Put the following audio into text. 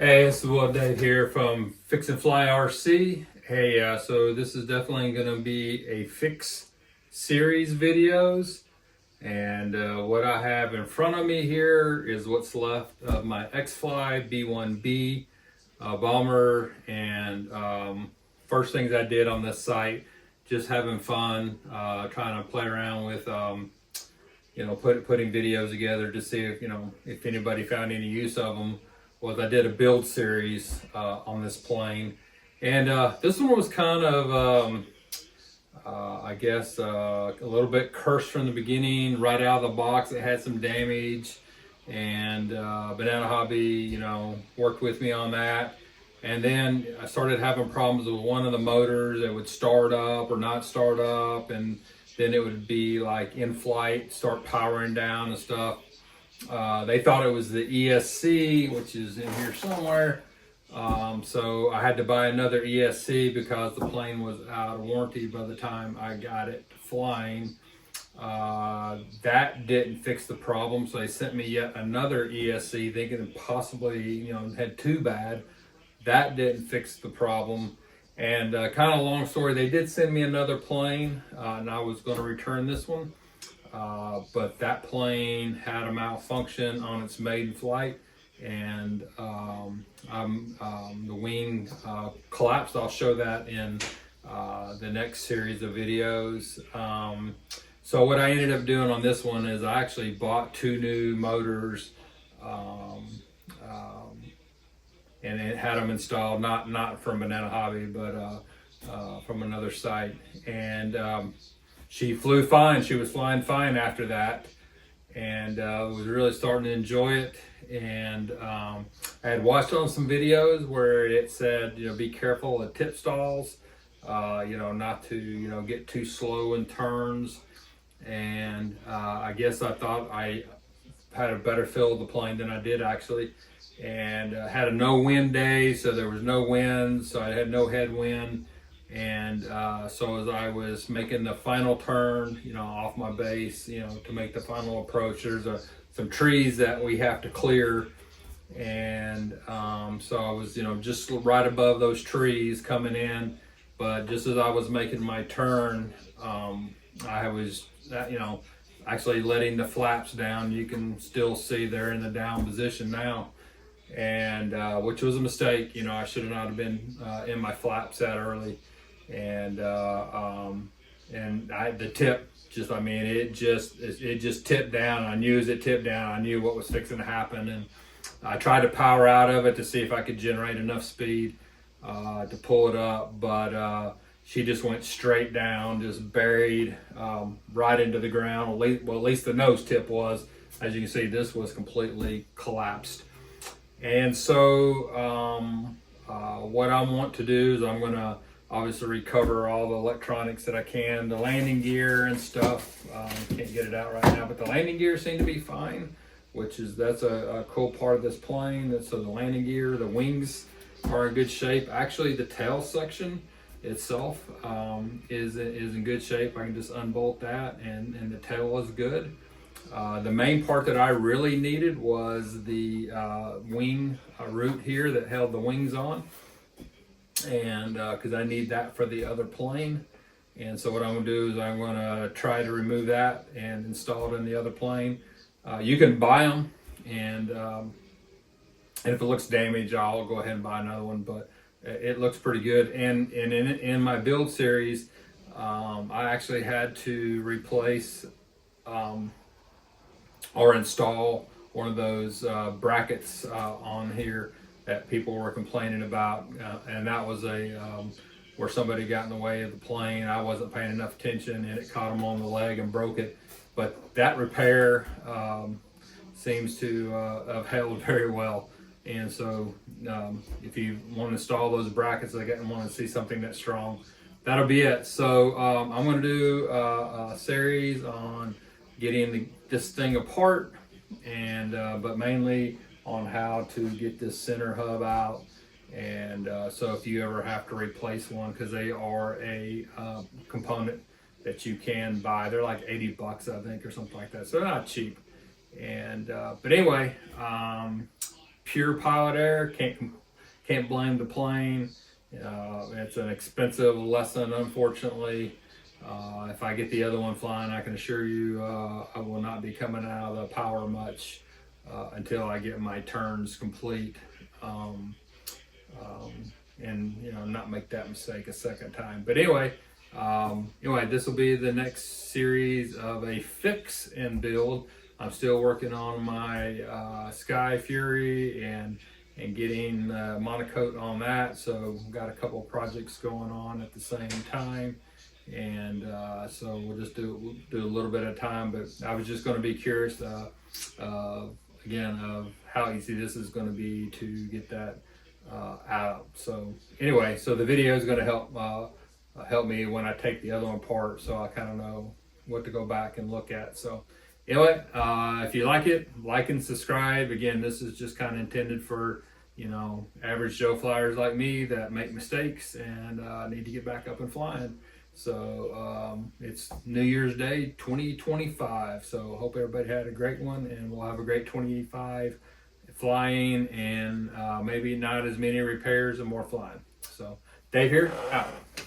Hey, it's Dave here from Xfly RC. Hey, so this is definitely going to be a fix series videos, and what I have in front of me here is what's left of my Xfly B-1B bomber, and first things I did on this site, just having fun, trying to play around with putting videos together to see if anybody found any use of them. Was I did a build series on this plane, and this one was kind of I guess a little bit cursed from the beginning. Right out of the box, it had some damage, and Banana Hobby, worked with me on that. And then I started having problems with one of the motors that would start up or not start up, and then it would be like in flight, start powering down and stuff. They thought it was the ESC, which is in here somewhere. So I had to buy another ESC because the plane was out of warranty by the time I got it flying. That didn't fix the problem, so they sent me yet another ESC, thinking it possibly had too bad. That didn't fix the problem. And kind of long story, they did send me another plane, and I was going to return this one. But that plane had a malfunction on its maiden flight, and the wing collapsed. I'll show that in the next series of videos. So what I ended up doing on this one is I actually bought two new motors, and it had them installed, not from Banana Hobby, but from another site. And she flew fine. She was flying fine after that, and was really starting to enjoy it. And I had watched on some videos where it said, be careful of tip stalls, not to, get too slow in turns. And I guess I thought I had a better feel of the plane than I did actually. And had a no wind day, so there was no wind, so I had no headwind. And so as I was making the final turn, off my base, to make the final approach, there's some trees that we have to clear. And so I was, just right above those trees coming in. But just as I was making my turn, I was, actually letting the flaps down. You can still see they're in the down position now. And which was a mistake. I should have not have been in my flaps that early. And the tip just, it just tipped down. I knew as it tipped down, I knew what was fixing to happen. And I tried to power out of it to see if I could generate enough speed to pull it up, but she just went straight down, just buried right into the ground. At least the nose tip was. As you can see, this was completely collapsed. And so what I want to do is I'm going to obviously recover all the electronics that I can, the landing gear and stuff. Can't get it out right now, but the landing gear seemed to be fine, that's a cool part of this plane. So the landing gear, the wings are in good shape. Actually, the tail section itself is in good shape. I can just unbolt that, and the tail is good. The main part that I really needed was the wing root here that held the wings on, and because I need that for the other plane. And so what I'm going to do is I'm going to try to remove that and install it in the other plane. You can buy them, and if it looks damaged, I'll go ahead and buy another one, but it looks pretty good. And in my build series, I actually had to replace or install one of those brackets on here that people were complaining about, and that was where somebody got in the way of the plane. I wasn't paying enough attention, and it caught them on the leg and broke it. But that repair seems to have held very well. And so if you want to install those brackets and want to see something that's strong, that'll be it. So I'm going to do a series on getting this thing apart, and but mainly on how to get this center hub out. And so if you ever have to replace one, because they are a component that you can buy, they're like 80 bucks I think, or something like that, so they're not cheap. And but anyway, pure pilot error. Can't blame the plane. It's an expensive lesson, unfortunately. If I get the other one flying, I can assure you I will not be coming out of the power much until I get my turns complete, and not make that mistake a second time. But anyway, this will be the next series of a fix and build. I'm still working on my Sky Fury and getting monocoat on that. So got a couple of projects going on at the same time, and so we'll just do a little bit at a time. But I was just going to be curious again of how easy this is going to be to get that out. So anyway, so the video is going to help me when I take the other one apart, so I kind of know what to go back and look at. So anyway, if you like it, like and subscribe. Again, this is just kind of intended for average Joe flyers like me that make mistakes and need to get back up and flying. So it's New Year's Day 2025. So hope everybody had a great one, and we'll have a great 25 flying, and maybe not as many repairs and more flying. So Dave here, out.